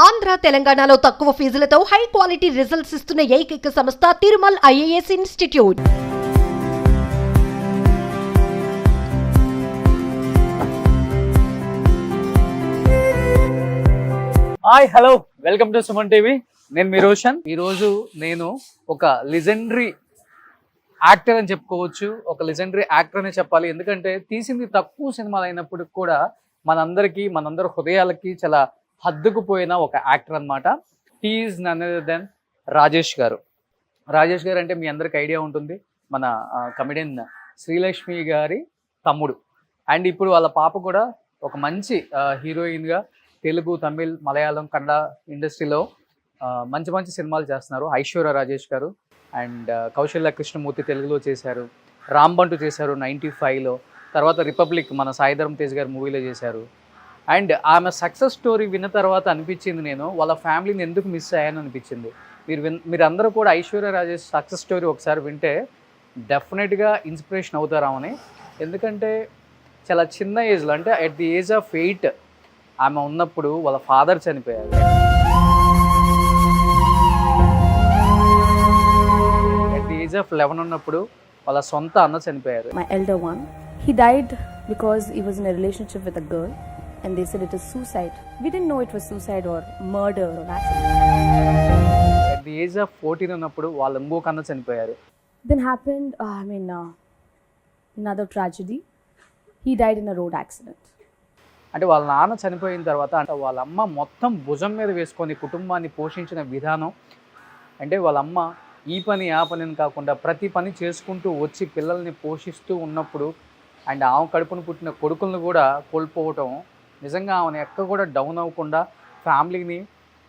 ఆంధ్ర తెలంగాణలో తక్కువ ఫీజులతో high quality results ఇస్తున్న ఏకైక సంస్థ Thirumal IAS institute. Hi hello welcome to Suman TV. నేను మీ రోషన్. ఈరోజు నేను ఒక లెజెండరీ యాక్టర్ అని చెప్పుకోవచ్చు. ఒక లెజెండరీ యాక్టర్ అనే చెప్పాలి. ఎందుకంటే తీసింది తక్కువ సినిమాలు అయినప్పటికి కూడా మనందరి హృదయాలకి చాలా హద్దుకుపోయిన ఒక యాక్టర్ అనమాట. He is none other than Rajesh garu. Rajesh గారు అంటే మీ అందరికి ఐడియా ఉంటుంది, మన కమెడియన్ శ్రీలక్ష్మి గారి తమ్ముడు. అండ్ ఇప్పుడు వాళ్ళ పాప కూడా ఒక మంచి హీరోయిన్గా తెలుగు, తమిళ్, మలయాళం, కన్నడ ఇండస్ట్రీలో మంచి మంచి సినిమాలు చేస్తున్నారు ఐశ్వర్య రాజేష్ గారు. అండ్ కౌశల్య కృష్ణమూర్తి తెలుగులో చేశారు, రాంబంటు చేశారు 95లో, తర్వాత రిపబ్లిక్ మన సాయిధరం తేజ్ గారి మూవీలో చేశారు. అండ్ ఆమె సక్సెస్ స్టోరీ విన్న తర్వాత అనిపించింది, నేను వాళ్ళ ఫ్యామిలీని ఎందుకు మిస్ అయ్యాను అనిపించింది. మీరందరూ కూడా ఐశ్వర్య రాజేష్ సక్సెస్ స్టోరీ ఒకసారి వింటే డెఫినెట్గా ఇన్స్పిరేషన్ అవుతారామని. ఎందుకంటే చాలా చిన్న ఏజ్లో, అంటే అట్ ది ఏజ్ ఆఫ్ 8 ఆమె ఉన్నప్పుడు వాళ్ళ ఫాదర్ చనిపోయారు. అట్ ది ఏజ్ ఆఫ్ 11 ఉన్నప్పుడు వాళ్ళ సొంత అన్న చనిపోయారు. My elder one, he died because he was in a relationship with a girl and they said it is suicide. We didn't know it was suicide or murder or accident. At the age of 14 ఉన్నప్పుడు వాళ్ళ ఇంకొక అన్న చనిపోయారు. Then happened another tragedy. He died in a road accident. అంటే వాళ్ళ నాన్న చనిపోయిన తర్వాత అంటే వాళ్ళ అమ్మ మొత్తం భుజం మీద వేసుకొని కుటుంబాన్ని పోషించిన విధానం, అంటే వాళ్ళ అమ్మ ఈ పని ఆ పని అని కాకుండా ప్రతి పని చేసుకుంటూ వచ్చి పిల్లల్ని పోషిస్తూ ఉన్నప్పుడు అండ్ ఆమె కడుపును పుట్టిన కొడుకులను కూడా కోల్పోవటం, నిజంగా ఆమెను ఎక్క కూడా డౌన్ అవ్వకుండా ఫ్యామిలీని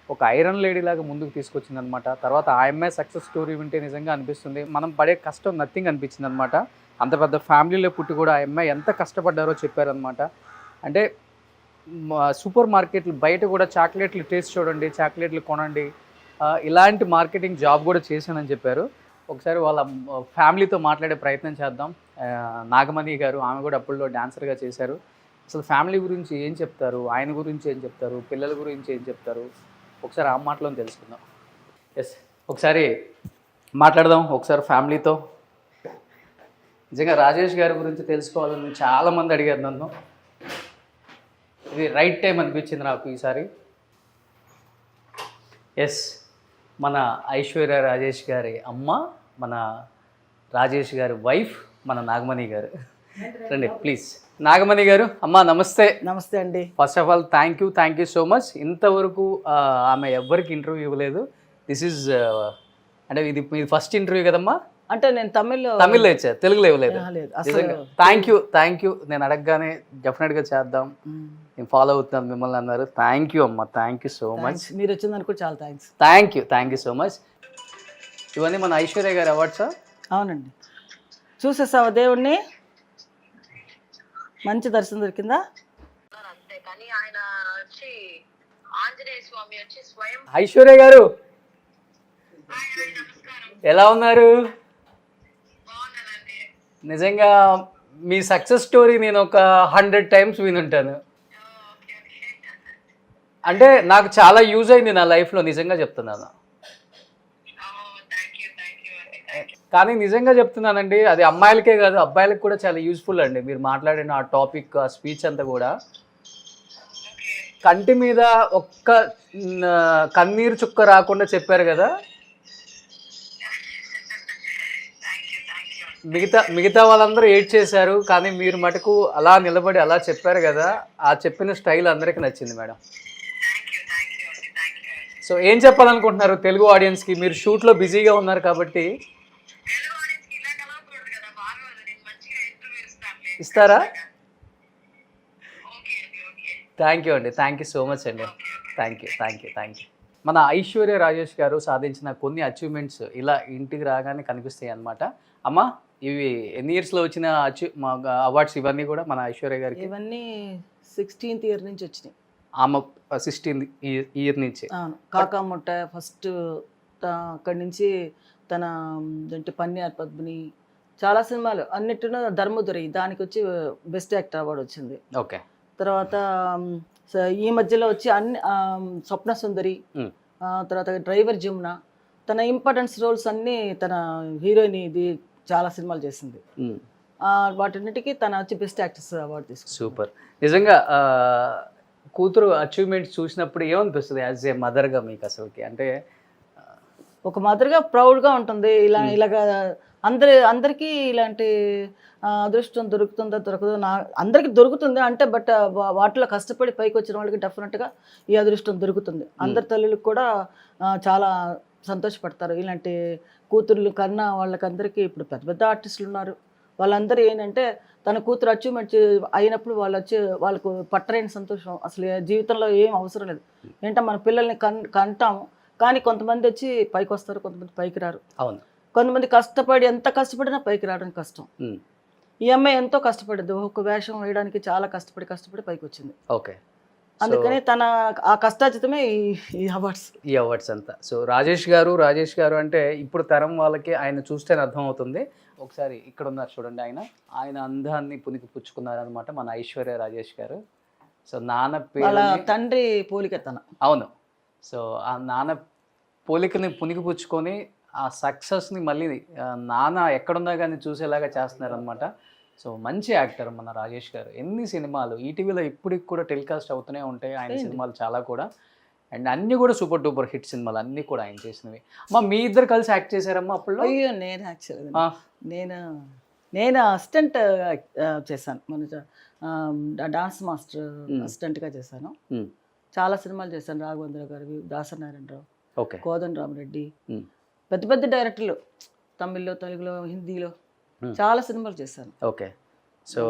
ఒక ఐరన్ లేడీ లాగా ముందుకు తీసుకొచ్చింది అనమాట. తర్వాత ఆ అమ్మాయి సక్సెస్ స్టోరీ వింటే నిజంగా అనిపిస్తుంది, మనం పడే కష్టం నథింగ్ అనిపించింది అనమాట. అంత పెద్ద ఫ్యామిలీలో పుట్టి కూడా ఆ అమ్మాయి ఎంత కష్టపడ్డారో చెప్పారనమాట. అంటే సూపర్ మార్కెట్లు బయట కూడా చాక్లెట్లు టేస్ట్ చూడండి, చాక్లెట్లు కొనండి, ఇలాంటి మార్కెటింగ్ జాబ్ కూడా చేశానని చెప్పారు. ఒకసారి వాళ్ళ ఫ్యామిలీతో మాట్లాడే ప్రయత్నం చేద్దాం. నాగమణి గారు, ఆమె కూడా అప్పుల్లో డాన్సర్గా చేశారు. అసలు ఫ్యామిలీ గురించి ఏం చెప్తారు, ఆయన గురించి ఏం చెప్తారు, పిల్లల గురించి ఏం చెప్తారు, ఒకసారి ఆ మాటలో తెలుసుకుందాం. ఎస్, ఒకసారి మాట్లాడదాం ఒకసారి ఫ్యామిలీతో. నిజంగా రాజేష్ గారి గురించి తెలుసుకోవాలని చాలామంది అడిగారు నన్ను. ఇది రైట్ టైం అనిపించింది నాకు ఈసారి. ఎస్, మన ఐశ్వర్య రాజేష్ గారి అమ్మ, మన రాజేష్ గారి వైఫ్, మన నాగమణి గారు. రండి ప్లీజ్. నాగమణి గారు, అమ్మ నమస్తే. నమస్తే అండి. First of all thank you so much. ఇంతవరకు ఆమె ఎవ్వరికి ఇంటర్వ్యూ ఇవ్వలేదు. దిస్ ఈజ్ అంటే ఇది మీ ఫస్ట్ ఇంటర్వ్యూ కదమ్మా? అంటే నేను తమిళ్లో ఇచ్చా, తెలుగులో ఇవ్వలేదు. Thank you. నేను అడగగానే డెఫినెట్గా చేద్దాం, నేను ఫాలో అవుతున్నాను మిమ్మల్ని అన్నారు. థ్యాంక్ యూ అమ్మ, థ్యాంక్ యూ సో మచ్. మీరు వచ్చిందని కూడా చాలా thanks. Thank you so much. ఇవన్నీ మన ఐశ్వర్య గారి అవార్డ్సా? అవునండి. చూసేసావా దేవుణ్ణి? మంచి దర్శనం దొరికిందా? ఐశ్వర్య గారు ఎలా ఉన్నారు? నిజంగా మీ సక్సెస్ స్టోరీ నేను ఒక 100 times వినుంటాను. అంటే నాకు చాలా యూజ్ అయింది నా లైఫ్లో, నిజంగా చెప్తున్నాను. కానీ నిజంగా చెప్తున్నానండి, అది అమ్మాయిలకే కాదు అబ్బాయిలకు కూడా చాలా యూజ్ఫుల్ అండి. మీరు మాట్లాడిన ఆ టాపిక్, ఆ స్పీచ్ అంతా కూడా కంటి మీద ఒక్క కన్నీరు చుక్క రాకుండా చెప్పారు కదా. మిగతా వాళ్ళందరూ ఏడ్ చేశారు, కానీ మీరు మటుకు అలా నిలబడి అలా చెప్పారు కదా. ఆ చెప్పిన స్టైల్ అందరికీ నచ్చింది మేడం. సో ఏం చెప్పాలనుకుంటున్నారు తెలుగు ఆడియన్స్కి? మీరు షూట్లో బిజీగా ఉన్నారు కాబట్టి ఇస్తారా? థ్యాంక్ యూ అండి, థ్యాంక్ యూ సో మచ్ అండి. Thank you. మన ఐశ్వర్య రాజేష్ గారు సాధించిన కొన్ని అచీవ్మెంట్స్ ఇలా ఇంటికి రాగానే కనిపిస్తాయి అన్నమాట. అమ్మ, ఇవి ఎన్ని ఇయర్స్లో వచ్చిన అవార్డ్స్ ఇవన్నీ కూడా మన ఐశ్వర్య గారికి? ఇవన్నీ 16th year నుంచి వచ్చినాయి. ఆమె 16th year నుంచి. అవును. కాకాముట్ట ఫస్ట్, అక్కడి నుంచి తన పన్యార్ పద్మిని, చాలా సినిమాలు అన్నిటిలో ధర్మదురై, దానికి వచ్చి బెస్ట్ యాక్టర్ అవార్డు వచ్చింది. ఓకే. తర్వాత సో ఈ మధ్యలో వచ్చి అన్ని స్వప్న సుందరి, తర్వాత డ్రైవర్ జమున, తన ఇంపార్టెన్స్ రోల్స్ అన్నీ తన హీరోయిన్ ఇది చాలా సినిమాలు చేసింది. వాటన్నిటికీ తన వచ్చి బెస్ట్ యాక్ట్రెస్ అవార్డు తీసుకుంది. సూపర్. నిజంగా కూతురు అచీవ్మెంట్స్ చూసినప్పుడు ఏమనిపిస్తుంది యాజ్ ఏ మదర్గా మీకు అసలుకి? అంటే ఒక మదర్గా ప్రౌడ్గా ఉంటుంది. ఇలాగా అందరికీ ఇలాంటి అదృష్టం దొరుకుతుందో దొరకదో అందరికీ దొరుకుతుంది అంటే, బట్ వాటిలో కష్టపడి పైకి వచ్చిన వాళ్ళకి డెఫినెట్గా ఈ అదృష్టం దొరుకుతుంది. అందరి తల్లులకు కూడా చాలా సంతోషపడతారు ఇలాంటి కూతుర్లు కన్నా. వాళ్ళకందరికీ ఇప్పుడు పెద్ద పెద్ద ఆర్టిస్టులు ఉన్నారు, వాళ్ళందరూ ఏంటంటే తన కూతురు అచీవ్మెంట్ అయినప్పుడు వాళ్ళకు పట్టలేని సంతోషం. అసలు జీవితంలో ఏం అవసరం లేదు. ఏంటంటే మన పిల్లల్ని కంటాము, కానీ కొంతమంది వచ్చి పైకి వస్తారు, కొంతమంది పైకి రారు. అవును, కొంతమంది ఎంత కష్టపడినా పైకి రావడం కష్టం. ఈ అమ్మాయి ఎంతో కష్టపడింది, ఒక వేషం వేయడానికి చాలా కష్టపడి పైకి వచ్చింది. ఓకే, అందుకని తన ఆ కష్టాజితమే ఈ అవార్డ్స్ అంతా. సో రాజేష్ గారు అంటే ఇప్పుడు తరం వాళ్ళకి ఆయన చూస్తేనే అర్థం అవుతుంది. ఒకసారి ఇక్కడ ఉన్నారు చూడండి, ఆయన అందాన్ని పునికి పుచ్చుకున్నారనమాట మన ఐశ్వర్య రాజేష్ గారు. సో నాన్న పేరు తండ్రి పోలిక తన. అవును. సో ఆ నాన్న పోలికని పునికి పుచ్చుకొని ఆ సక్సెస్ని మళ్ళీ నాన్న ఎక్కడున్నా కానీ చూసేలాగా చేస్తున్నారనమాట. సో మంచి యాక్టర్ మన రాజేష్ గారు. ఎన్ని సినిమాలు ఈటీవీలో ఇప్పటికి కూడా టెలికాస్ట్ అవుతూనే ఉంటాయి ఆయన సినిమాలు చాలా కూడా. అండ్ అన్నీ కూడా సూపర్ డూపర్ హిట్ సినిమాలు అన్నీ కూడా ఆయన చేసినవి. మీ ఇద్దరు కలిసి యాక్ట్ చేశారమ్మా అప్పుడు? అయ్యో, నేను యాక్చువల్గా నేను అసిస్టెంట్ చేశాను, మన డాన్స్ మాస్టర్ అసిస్టెంట్గా చేశాను. చాలా సినిమాలు చేశాను, రాఘవేంద్ర గారివి, దాసనారాయణరావు, కోదండరామరెడ్డి, పెద్ద పెద్ద డైరెక్టర్లు, తమిళ్లో, తెలుగులో, హిందీలో చాలా సినిమాలు చేశాను. ఓకే. సో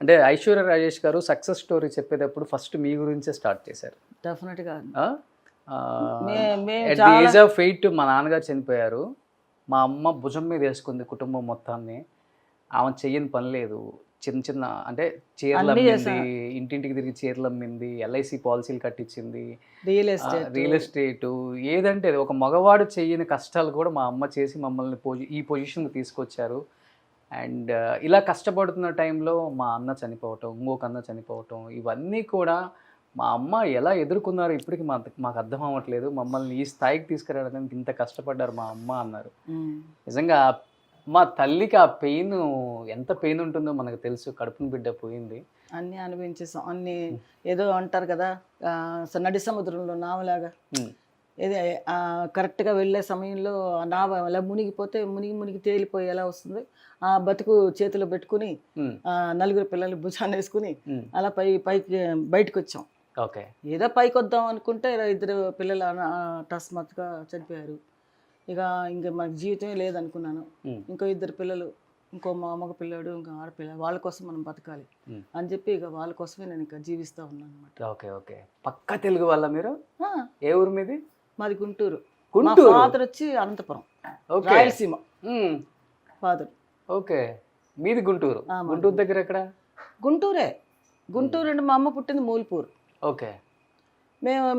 అంటే ఐశ్వర్య రాజేష్ గారు సక్సెస్ స్టోరీ చెప్పేటప్పుడు ఫస్ట్ మీ గురించే స్టార్ట్ చేశారు. డెఫినెట్గా ఏజ్ ఆఫ్ 8 మా నాన్నగారు చనిపోయారు. మా అమ్మ భుజం మీద వేసుకుంది కుటుంబం మొత్తాన్ని. ఆమె చెయ్యని పని లేదు. చిన్న అంటే చీరలు అమ్మింది, ఇంటింటికి తిరిగి చీరలు అమ్మింది, ఎల్ఐసి పాలసీలు కట్టించింది, రియల్ ఎస్టేట్, ఏదంటే ఒక మగవాడు చెయ్యని కష్టాలు కూడా మా అమ్మ చేసి మమ్మల్ని ఈ పొజిషన్కి తీసుకొచ్చారు. అండ్ ఇలా కష్టపడుతున్న టైంలో మా అన్న చనిపోవటం, ఇంకొక అన్న చనిపోవటం, ఇవన్నీ కూడా మా అమ్మ ఎలా ఎదుర్కొన్నారు ఇప్పటికి మాకు అర్థం అవ్వట్లేదు. మమ్మల్ని ఈ స్థాయికి తీసుకురావడానికి ఇంత కష్టపడ్డారు మా అమ్మ అన్నారు. నిజంగా మా తల్లికి ఆ పెయిన్, ఎంత పెయిన్ ఉంటుందో మనకు తెలుసు. కడుపుని బిడ్డ పోయింది, అన్నీ అనుభవించేసాం. అన్నీ ఏదో అంటారు కదా, నడి సముద్రంలో నావలాగా, ఏదే కరెక్ట్గా వెళ్ళే సమయంలో ఆ నావ అలా మునిగిపోతే మునిగి తేలిపోయి ఎలా వస్తుంది, ఆ బతుకు చేతిలో పెట్టుకుని నలుగురు పిల్లలు భుజాన్ని వేసుకుని అలా పైకి బయటకు వచ్చాం. ఓకే, ఏదో పైకి వద్దాం అనుకుంటే 2 పిల్లలు అకస్మాత్తుగా చనిపోయారు. ఇంకా మనకు జీవితమే లేదనుకున్నాను. ఇంకో 2 పిల్లలు, ఇంకో మగ పిల్లాడు, ఇంకో ఆడపిల్ల, వాళ్ళ కోసం మనం బతకాలి అని చెప్పి వాళ్ళ కోసమే నేను ఇంకా జీవిస్తూ ఉన్నాను అనమాట. Okay okay. పక్కా తెలుగు వాళ్ళ మీరు? ఏ ఊరు మీది? మాది గుంటూరు. గుంటూరు. ఫాదర్ వచ్చి అనంతపురం, రాయలసీమ ఫాదర్. ఓకే, మీది గుంటూరు. గుంటూరు దగ్గర ఎక్కడ? గుంటూరే. గుంటూరు అంటే మా అమ్మ పుట్టింది మూల్పూర్. ఓకే.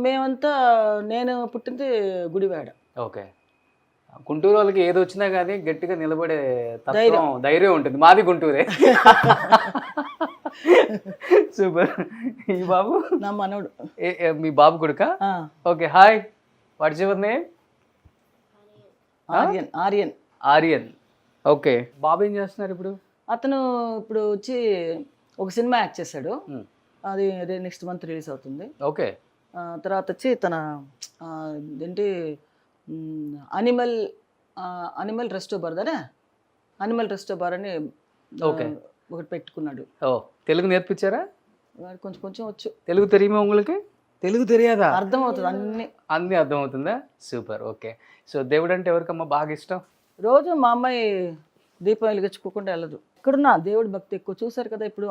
మేమంతా నేను పుట్టింది గుడివాడ. ఓకే. గుంటూరు వాళ్ళకి ఏది వచ్చినా కానీ గట్టిగా నిలబడే ధైర్యం ఉంటుంది. మాది గుంటూరే. సూపర్. ఈ బాబు నా మనవడు. మీ బాబు కొడుకా? Okay. Hi, what's your name? Aryan. Okay. బాబు ఏం చేస్తున్నారు ఇప్పుడు? అతను ఇప్పుడు వచ్చి ఒక సినిమా యాక్ట్ చేశాడు, అది నెక్స్ట్ మంత్ రిలీజ్ అవుతుంది. ఓకే. తర్వాత వచ్చి తన ఏంటి అనిమల్ రెస్టో బార్ అని ఒకటి పెట్టుకున్నాడు. తెలుగు నేర్పించారా? కొంచెం వచ్చు. తెలుగు తెలియమా உங்களுக்கு? తెలుగు తెలియదా? అర్థం అవుతుంది, అన్ని అర్థం అవుతుందా? సూపర్. ఓకే. సో దేవుడు అంటే ఎవరికమ్మా బాగా ఇష్టం? రోజు మా అమ్మాయి దీపం వెలిగించుకోకుండా వెళ్ళదు. ఇక్కడున్న దేవుడి భక్తి ఎక్కువ. చూసారు కదా ఇప్పుడు,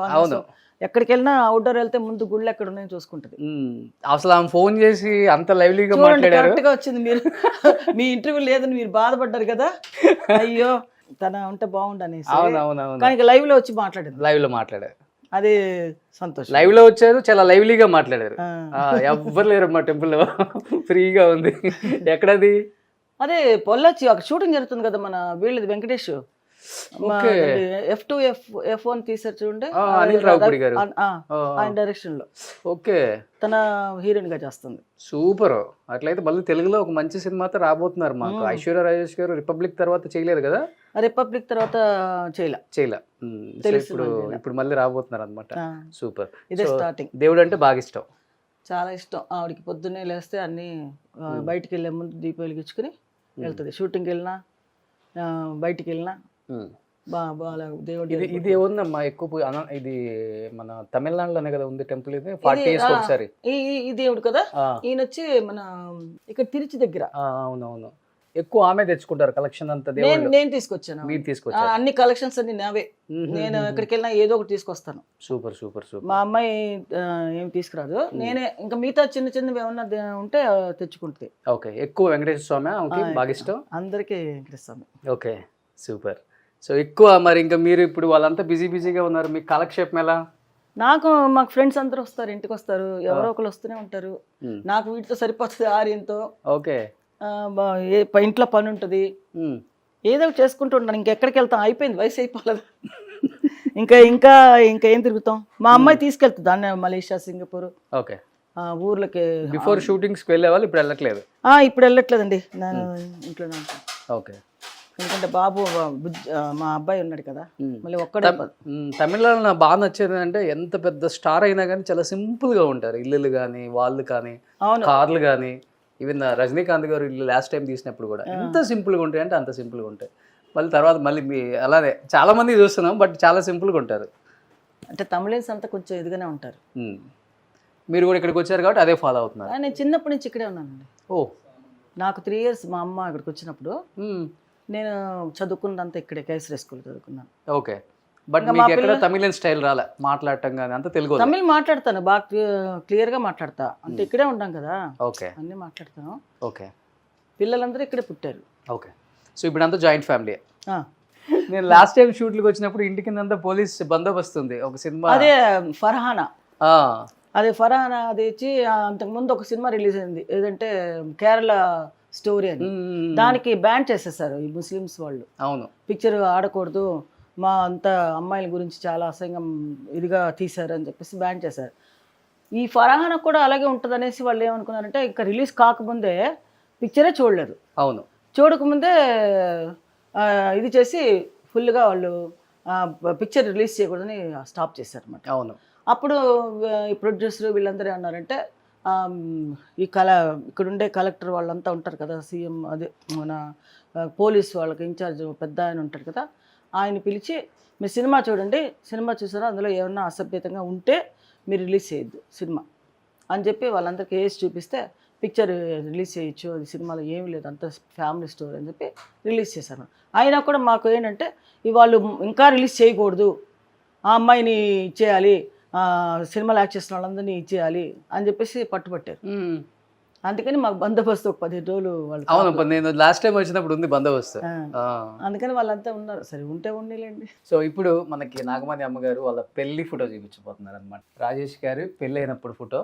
ఎక్కడికి వెళ్ళినా అవుట్డోర్ వెళ్తే ముందు గుళ్ళు ఎక్కడ ఉన్నాయో చూసుకుంటది. అసలు ఆమె ఫోన్ చేసి అంత లైవ్లీగా మాట్లాడారు. కరెక్ట్గా వచ్చింది. మీరు మీ ఇంటర్వ్యూ లేదని మీరు బాధపడ్డారు కదా, అయ్యో తన ఉంటే బాగుండనేసి. కానీ లైవ్ లో వచ్చి మాట్లాడారు. లైవ్ లో మాట్లాడారు, అదే సంతోషం. లైవ్ లో వచ్చారు, చాలా లైవ్లీగా మాట్లాడారు. ఎవ్వరు లేరు మా టెంపుల్ లో, ఫ్రీగా ఉంది. ఎక్కడది? అదే పొల్లొచ్చి ఒక షూటింగ్ జరుగుతుంది కదా మన వీళ్ళది, వెంకటేష్ ఓకే. F2 F1 తీసారు చూడండి, ఆ, అనిల్ రావిపూడి గారు. ఆయన డైరెక్షన్ లో ఓకే, తన హీరోయిన్ గా చేస్తుంది. సూపర్. అట్లయితే మళ్ళీ తెలుగులో ఒక మంచి సినిమాతో రాబోతున్నారు మాకు. ఐశ్వర్య రాజేష్ గారు రిపబ్లిక్ తర్వాత చేయలేదు కదా? రిపబ్లిక్ తర్వాత చేయలే. సో ఇప్పుడు మళ్ళీ రాబోతున్నారు అనమాట. సూపర్. ఇదే స్టార్టింగ్. దేవుడు అంటే బాగా ఇష్టం. చాలా ఇష్టం ఆవిడకి. పొద్దున్నే లేస్తే అన్ని బయటికి వెళ్ళే ముందు దీపం వెలిగించుకుని వెళ్తుంది. షూటింగ్కి వెళ్ళినా బయటికి వెళ్ళినా బాగా దేవుడు. ఇది ఏముందమ్మా ఎక్కువ ఇది మన తమిళనాడులోనే కదా ఉంది టెంపుల్. ఇది 40 years ఒకసారి ఈ దేవుడు కదా. ఈయన వచ్చి మన ఇక్కడ తిరుచి దగ్గర. అవునవును, ఎక్కువ ఆమె తెచ్చుకుంటారు కలెక్షన్ అంతా. నేను తీసుకొచ్చాను. మీరు తీసుకొచ్చారు? అన్ని కలెక్షన్స్ అన్ని నావే. నేను ఎక్కడికి వెళ్ళినా ఏదో ఒకటి తీసుకొస్తాను. Super super super. మా అమ్మాయి ఏం తీసుకురాదు, నేనే ఇంకా మిగతా చిన్న చిన్నవి ఏమన్నా ఉంటే తెచ్చుకుంటుంది. ఓకే, ఎక్కువ వెంకటేశ్వర స్వామి ఆమెకి బాగా ఇష్టం. అందరికీ Venkateswara Swamy. Okay, super. So ఎక్కువ మరి ఇంకా మీరు ఇప్పుడు వాళ్ళంతా బిజీగా ఉన్నారు, మీకు కాలక్షేపం ఎలా? మాకు ఫ్రెండ్స్ అందరూ వస్తారు, ఇంటికి వస్తారు, ఎవరో ఒకరు వస్తూనే ఉంటారు. నాకు వీటితో సరిపోతుంది ఆర్యంతో. ఓకే, ఇంట్లో పని ఉంటుంది, ఏదో ఒకటి చేసుకుంటూ ఉంటాను. ఇంకెక్కడికి వెళ్తాం, అయిపోయింది, వయసు అయిపోలేదు. ఇంకా ఇంకా ఇంకా ఏం తిరుగుతాం. మా అమ్మాయి తీసుకెళ్తుంది దాన్ని మలేషియా, సింగపూర్. ఓకే, ఊర్లకి. బిఫోర్ షూటింగ్స్కి వెళ్ళేవాళ్ళు, ఇప్పుడు వెళ్ళట్లేదు? ఇప్పుడు వెళ్ళట్లేదండి, నేను ఇంట్లోనే ఉంటాను. ఓకే, ఎందుకంటే బాబు మా అబ్బాయి ఉన్నాడు కదా, మళ్ళీ ఒక్కడే. తమిళనాడులో నాకు బాగా నచ్చేది అంటే ఎంత పెద్ద స్టార్ అయినా కానీ చాలా సింపుల్ గా ఉంటారు. ఇల్లులు కానీ, వాళ్ళు కానీ, కార్లు కానీ. ఈవెన్ రజనీకాంత్ గారు ఇల్లు లాస్ట్ టైం తీసినప్పుడు కూడా ఎంత సింపుల్ గా ఉంటాయి అంటే అంత సింపుల్ గా ఉంటాయి. మళ్ళీ తర్వాత మళ్ళీ అలానే చాలా మంది చూస్తున్నాం, బట్ చాలా సింపుల్ గా ఉంటారు. అంటే తమిళన్స్ అంతా కొంచెం ఎదుగానే ఉంటారు. మీరు కూడా ఇక్కడికి వచ్చారు కాబట్టి అదే ఫాలో అవుతున్నారు. నేను చిన్నప్పటి నుంచి ఇక్కడే ఉన్నానండి. ఓ, నాకు 3 years మా అమ్మ ఇక్కడికి వచ్చినప్పుడు నేను చదువుకున్నదంతా ఇక్కడే, కేసరి స్కూల్ చదువుకున్నాను. ఓకే, బట్ మీకు ఎక్కడ తమిళన్ స్టైల్ రాలే మాట్లాడటం కానీ? అంత తెలుగు? తమిళ్ మాట్లాడతాను, బాగా క్లియర్ గా మాట్లాడతా. అంటే ఇక్కడే ఉంటాం కదా, ఓకే, అన్ని మాట్లాడతాను. ఓకే, పిల్లలందరూ ఇక్కడే పుట్టారు. ఓకే. సో ఇప్పుడు అంతా జాయింట్ ఫ్యామిలీ. నేను లాస్ట్ టైం షూట్లకు వచ్చినప్పుడు ఇంటి కింద పోలీస్ బందోబస్తు ఉంది. ఒక సినిమా అదే ఫర్హానా. అది వచ్చి అంతకుముందు ఒక సినిమా రిలీజ్ అయింది, ఏదంటే కేరళ స్టోరీ అని. దానికి బ్యాన్ చేసేసారు ఈ ముస్లిమ్స్ వాళ్ళు. అవును, పిక్చర్ ఆడకూడదు, మా అంతా అమ్మాయిల గురించి చాలా అసహ్యంగా ఇదిగా తీశారు అని చెప్పేసి బ్యాన్ చేశారు. ఈ ఫర్హానా కూడా అలాగే ఉంటుంది అనేసి వాళ్ళు ఏమనుకున్నారంటే, ఇంకా రిలీజ్ కాకముందే పిక్చరే చూడలేదు. అవును, చూడకముందే ఇది చేసి ఫుల్గా వాళ్ళు పిక్చర్ రిలీజ్ చేయకూడదని స్టాప్ చేశారు అన్నమాట. అవును. అప్పుడు ఈ ప్రొడ్యూసర్ వీళ్ళందరూ ఏమన్నారంటే, ఇక్కడ ఉండే కలెక్టర్ వాళ్ళంతా ఉంటారు కదా, సీఎం అదే మన పోలీస్ వాళ్ళకి ఇన్ఛార్జ్ పెద్ద ఆయన ఉంటారు కదా, ఆయన పిలిచి మీరు సినిమా చూడండి, సినిమా చూసారా, అందులో ఏమన్నా అసభ్యతంగా ఉంటే మీరు రిలీజ్ చేయొద్దు సినిమా అని చెప్పి వాళ్ళందరికీ వేసి చూపిస్తే పిక్చర్ రిలీజ్ చేయొచ్చు, అది సినిమాలో ఏమీ లేదు, అంత ఫ్యామిలీ స్టోరీ అని చెప్పి రిలీజ్ చేశాను. అయినా కూడా మాకు ఏంటంటే వాళ్ళు ఇంకా రిలీజ్ చేయకూడదు, ఆ అమ్మాయిని ఇచ్చేయాలి, సినిమాలు యాక్ట్ చేసిన వాళ్ళందరినీ ఇచ్చేయాలి అని చెప్పేసి పట్టుబట్టారు. అందుకని మాకు బందోబస్తు ఒక 15 రోజులు వాళ్ళు. అవును, నేను లాస్ట్ టైం వచ్చినప్పుడు ఉంది బందోబస్తు. అందుకని వాళ్ళంతా ఉన్నారు. సరే ఉంటే ఉండేలేండి. సో ఇప్పుడు మనకి నాగమణి అమ్మగారు వాళ్ళ పెళ్లి ఫోటో చూపించబోతున్నారు అనమాట. రాజేష్ గారు పెళ్ళి అయినప్పుడు ఫోటో.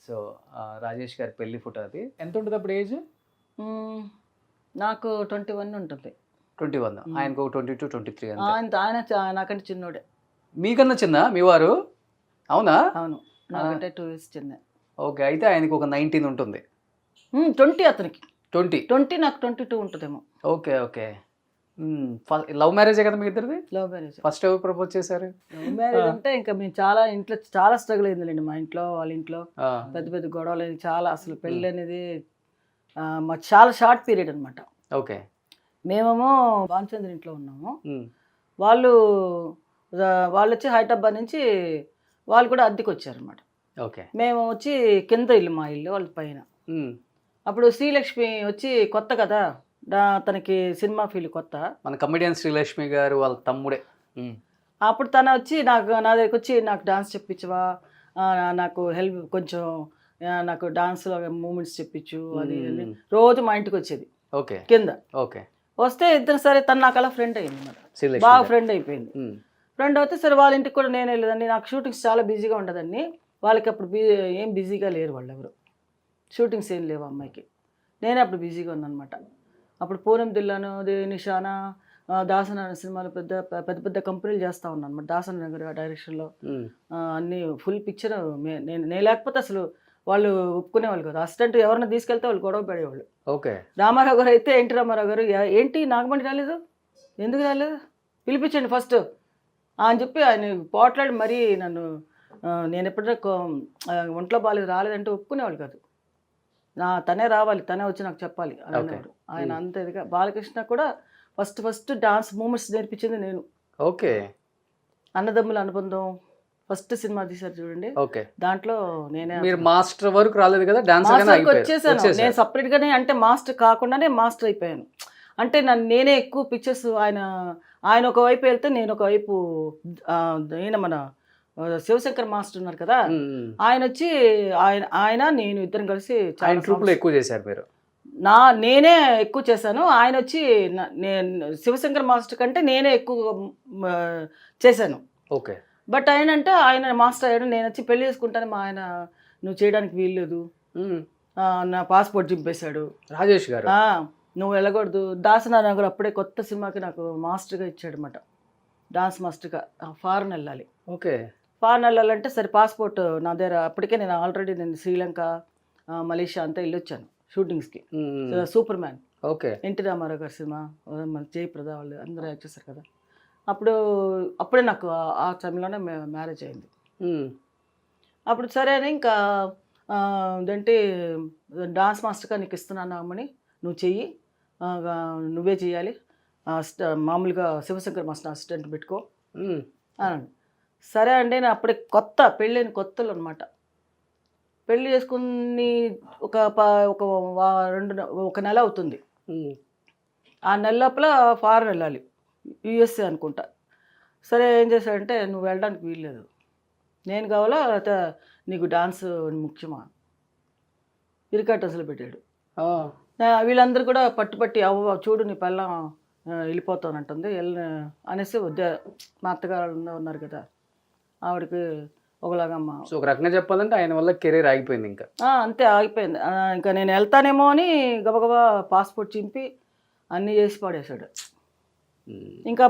సో రాజేష్ గారి పెళ్లి ఫోటో. అది ఎంత ఉంటుంది అప్పుడు ఏజ్? నాకు 21 ఉంటుంది. 21. ఆయనకు 22, 23. ఆయన నాకంటే చిన్నోడే. మీకన్నా చిన్న మీ వారు? అవునా? అవును, నాకంటే 2 years చిన్న. ఓకే, అయితే ఆయనకు ఒక 19 ఉంటుంది. 20 అతనికి. 20 నాకు 22 ఉంటుందేమో. Okay okay. లవ్ మ్యారేజే కదా మీ ఇద్దరిది? Love marriage. ఫస్ట్ ఎవరు ప్రపోజ్ చేశారు? లవ్ మ్యారేజ్ అంటే ఇంకా మేము ఇంట్లో చాలా స్ట్రగుల్ అయిందిలేండి. మా ఇంట్లో వాళ్ళ ఇంట్లో పెద్ద పెద్ద గొడవలు, చాలా అసలు పెళ్ళి అనేది మాకు చాలా షార్ట్ పీరియడ్ అనమాట. ఓకే. మేమేమో భానుచంద్ర ఇంట్లో ఉన్నాము, వాళ్ళు వచ్చి హైదరాబాద్ నుంచి వాళ్ళు కూడా అద్దెకి వచ్చారు అనమాట. ఓకే. మేము వచ్చి కింద ఇల్లు, మా ఇల్లు వాళ్ళ పైన. అప్పుడు శ్రీలక్ష్మి వచ్చి కొత్త కదా, తనకి సినిమా ఫీల్డ్ కొత్త. మన కమెడియన్ శ్రీలక్ష్మి గారు వాళ్ళ తమ్ముడే. అప్పుడు తన వచ్చి నా దగ్గరికి వచ్చి నాకు డాన్స్ చెప్పించవా, నాకు హెల్ప్ కొంచెం, నాకు డాన్స్లో మూమెంట్స్ చెప్పించు అది రోజు మా ఇంటికి వచ్చేది. ఓకే. కింద. ఓకే. వస్తే ఇద్దరు సరే, తను నాకు అలా ఫ్రెండ్ అయింది అన్నమాట, బాగా ఫ్రెండ్ అయిపోయింది. ఫ్రెండ్ అయితే సరే వాళ్ళ ఇంటికి కూడా నేను వెళ్ళేదండి. నాకు షూటింగ్స్ చాలా బిజీగా ఉండదండి. వాళ్ళకి అప్పుడు ఏం బిజీగా లేరు వాళ్ళు ఎవరు, షూటింగ్స్ ఏం లేవు అమ్మాయికి. నేనే అప్పుడు బిజీగా ఉన్నాను అనమాట. అప్పుడు పూనం దిల్లాను, నిషానా, దాసనారాయణ సినిమాలు పెద్ద పెద్ద పెద్ద కంపెనీలు చేస్తూ ఉన్నాను అనమాట. దాసనారాయణ గారి డైరెక్షన్లో అన్ని ఫుల్ పిక్చర్ నేను లేకపోతే అసలు వాళ్ళు ఒప్పుకునేవాళ్ళు కాదు. అసిస్టెంట్ ఎవరైనా తీసుకెళ్తే వాళ్ళు గొడవ పడేవాళ్ళు. ఓకే. రామారావు గారు అయితే ఎన్టీ రామారావు గారు ఏంటి నాగమణి రాలేదు, ఎందుకు రాలేదు, పిలిపించండి ఫస్ట్ అని చెప్పి ఆయన పోట్లాడి మరీ నన్ను నేను ఎప్పుడైనా ఒంట్లో బాగాలేదు రాలేదంటే ఒప్పుకునేవాళ్ళు కాదు. తనే రావాలి, తనే వచ్చి నాకు చెప్పాలి అని అనేవాడు ఆయన. అంత ఇదిగా బాలకృష్ణ కూడా ఫస్ట్ డాన్స్ మూమెంట్స్ నేర్పించింది నేను. ఓకే. అన్నదమ్ముల అనుబంధం ఫస్ట్ సినిమా తీశారు చూడండి, ఓకే. దాంట్లో నేనే మీరు మాస్టర్ వరకు రాలేదు కదా, డాన్స్ వచ్చేసాను నేను సపరేట్ గానే. అంటే మాస్టర్ కాకుండానే మాస్టర్ అయిపోయాను. అంటే నేనే ఎక్కువ పిక్చర్స్ ఆయన ఒకవైపు వెళ్తే నేను ఒకవైపు మన శివశంకర్ మాస్టర్ ఉన్నారు కదా, ఆయన వచ్చి ఆయన నేను ఇద్దరం కలిసి ఆయన ట్రూప్లో ఎక్కువ చేశారు మీరు. నేనే ఎక్కువ చేశాను. ఆయన వచ్చి శివశంకర్ మాస్టర్ కంటే నేనే ఎక్కువ చేశాను. ఓకే. బట్ ఆయన మాస్టర్ అయ్యాడు, నేను వచ్చి పెళ్లి చేసుకుంటాను, మా ఆయన నువ్వు చేయడానికి వీల్లేదు, నా పాస్పోర్ట్ చింపేశాడు రాజేష్ గారు, నువ్వు వెళ్ళకూడదు. దాసనారాయణ గారు అప్పుడే కొత్త సినిమాకి నాకు మాస్టర్గా ఇచ్చాడు అనమాట, డాన్స్ మాస్టర్గా. ఫారెన్ వెళ్ళాలి. ఓకే. ఫారెన్ వెళ్ళాలంటే సరే పాస్పోర్ట్ నా దగ్గర అప్పటికే నేను ఆల్రెడీ శ్రీలంక మలేషియా అంతా వెళ్ళొచ్చాను షూటింగ్స్కి. Super man, okay, NT Rama Rao గారి సినిమా, మన జయప్రద వాళ్ళు అందరూ యాక్ట్ చేశారు కదా. అప్పుడే నాకు ఆ టైంలోనే మ్యారేజ్ అయింది. అప్పుడు సరే అని ఇంకా ఏంటంటే డాన్స్ మాస్టర్గా నీకు ఇస్తున్నాను అమ్మని, నువ్వు చెయ్యి, నువ్వే చెయ్యాలి, మామూలుగా శివశంకర్ మాస్టర్ అసిస్టెంట్ పెట్టుకో అనండి. సరే అండి. నేను అప్పుడే పెళ్ళైన కొత్తలు అనమాట. పెళ్ళి చేసుకుని ఒక నెల అవుతుంది. ఆ నెల లోపల ఫారెన్ వెళ్ళాలి, యుఎస్ఏ అనుకుంటా. సరే ఏం చేశాడంటే నువ్వు వెళ్ళడానికి వీల్లేదు, నేను కావాలా లేకపోతే నీకు డాన్స్ ముఖ్యమా, ఇరికాట్ అసలు పెట్టాడు. వీళ్ళందరూ కూడా పట్టుపట్టి అవ్వ చూడు నీ పిల్లం వెళ్ళిపోతానంటుంది అనేసి వద్దే. మా అత్తగారు ఉన్నారు కదా, ఆవిడకి ఒకలాగమ్మ. సో ఒక రకంగా చెప్పాలంటే ఆయన వల్ల కెరీర్ ఆగిపోయింది. ఇంకా అంతే ఆగిపోయింది. ఇంకా నేను వెళ్తానేమో అని గబగబా పాస్పోర్ట్ చింపి అన్నీ చేసి పడేశాడు. ఇంకా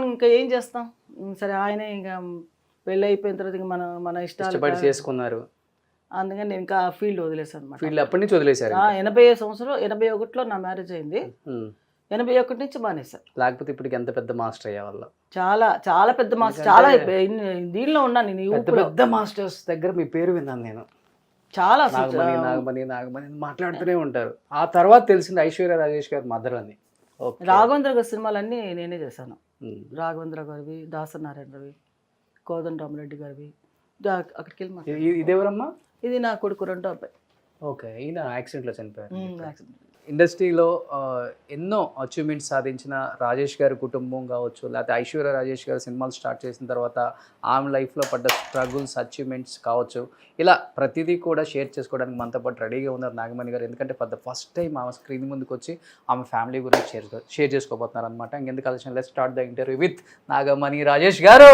ఇంకా ఏం చేస్తాం. సరే ఆయనే ఇంకా పెళ్ళి అయిపోయిన తర్వాత ఇంకా మన ఇష్టాలు చేసుకున్నారు. అందుకని నేను ఇంకా ఫీల్డ్ వదిలేసాను అనమాట. ఫీల్డ్ అప్పటి నుంచి వదిలేశారు. 81లో నా మ్యారేజ్ అయింది. 81 నుంచి మానేశాను. లేకపోతే ఇప్పటికి ఎంత పెద్ద మాస్టర్ అయ్యేవాళ్ళ. చాలా చాలా పెద్ద మాస్టర్, చాలా దీనిలో ఉన్నాను నేను. పెద్ద మాస్టర్స్ దగ్గర మీ పేరు విన్నాను నేను. చాలా నాగమణి మాట్లాడుతూనే ఉంటారు. ఆ తర్వాత తెలిసింది ఐశ్వర్య రాజేష్ గారు మదర్ అని. రాఘవేంద్ర గారి సినిమాలన్నీ నేనే చేశాను. రాఘవేంద్ర గారివి, దాసనారాయణ గారివి, కోదండరామరెడ్డి గారివి. అక్కడికి వెళ్ళి ఇదేవరమ్మా? ఇది నా కొడుకు రెండో అబ్బాయి. ఓకే. ఈయన యాక్సిడెంట్లో చనిపోయారు. ఇండస్ట్రీలో ఎన్నో అచీవ్మెంట్స్ సాధించిన రాజేష్ గారి కుటుంబం కావచ్చు, లేకపోతే ఐశ్వర్య రాజేష్ గారు సినిమాలు స్టార్ట్ చేసిన తర్వాత ఆమె లైఫ్లో పడ్డ స్ట్రగుల్స్, అచీవ్మెంట్స్ కావచ్చు, ఇలా ప్రతిదీ కూడా షేర్ చేసుకోవడానికి మనతో పాటు రెడీగా ఉన్నారు నాగమణి గారు. ఎందుకంటే ఫర్ ద ఫస్ట్ టైం ఆమె స్క్రీన్ ముందుకు వచ్చి ఆమె ఫ్యామిలీ గురించి షేర్ చేసుకోబోతున్నారు అనమాట. ఇంకెందుకు ఆలోచన, let's start the interview with Nagamani Rajesh గారు.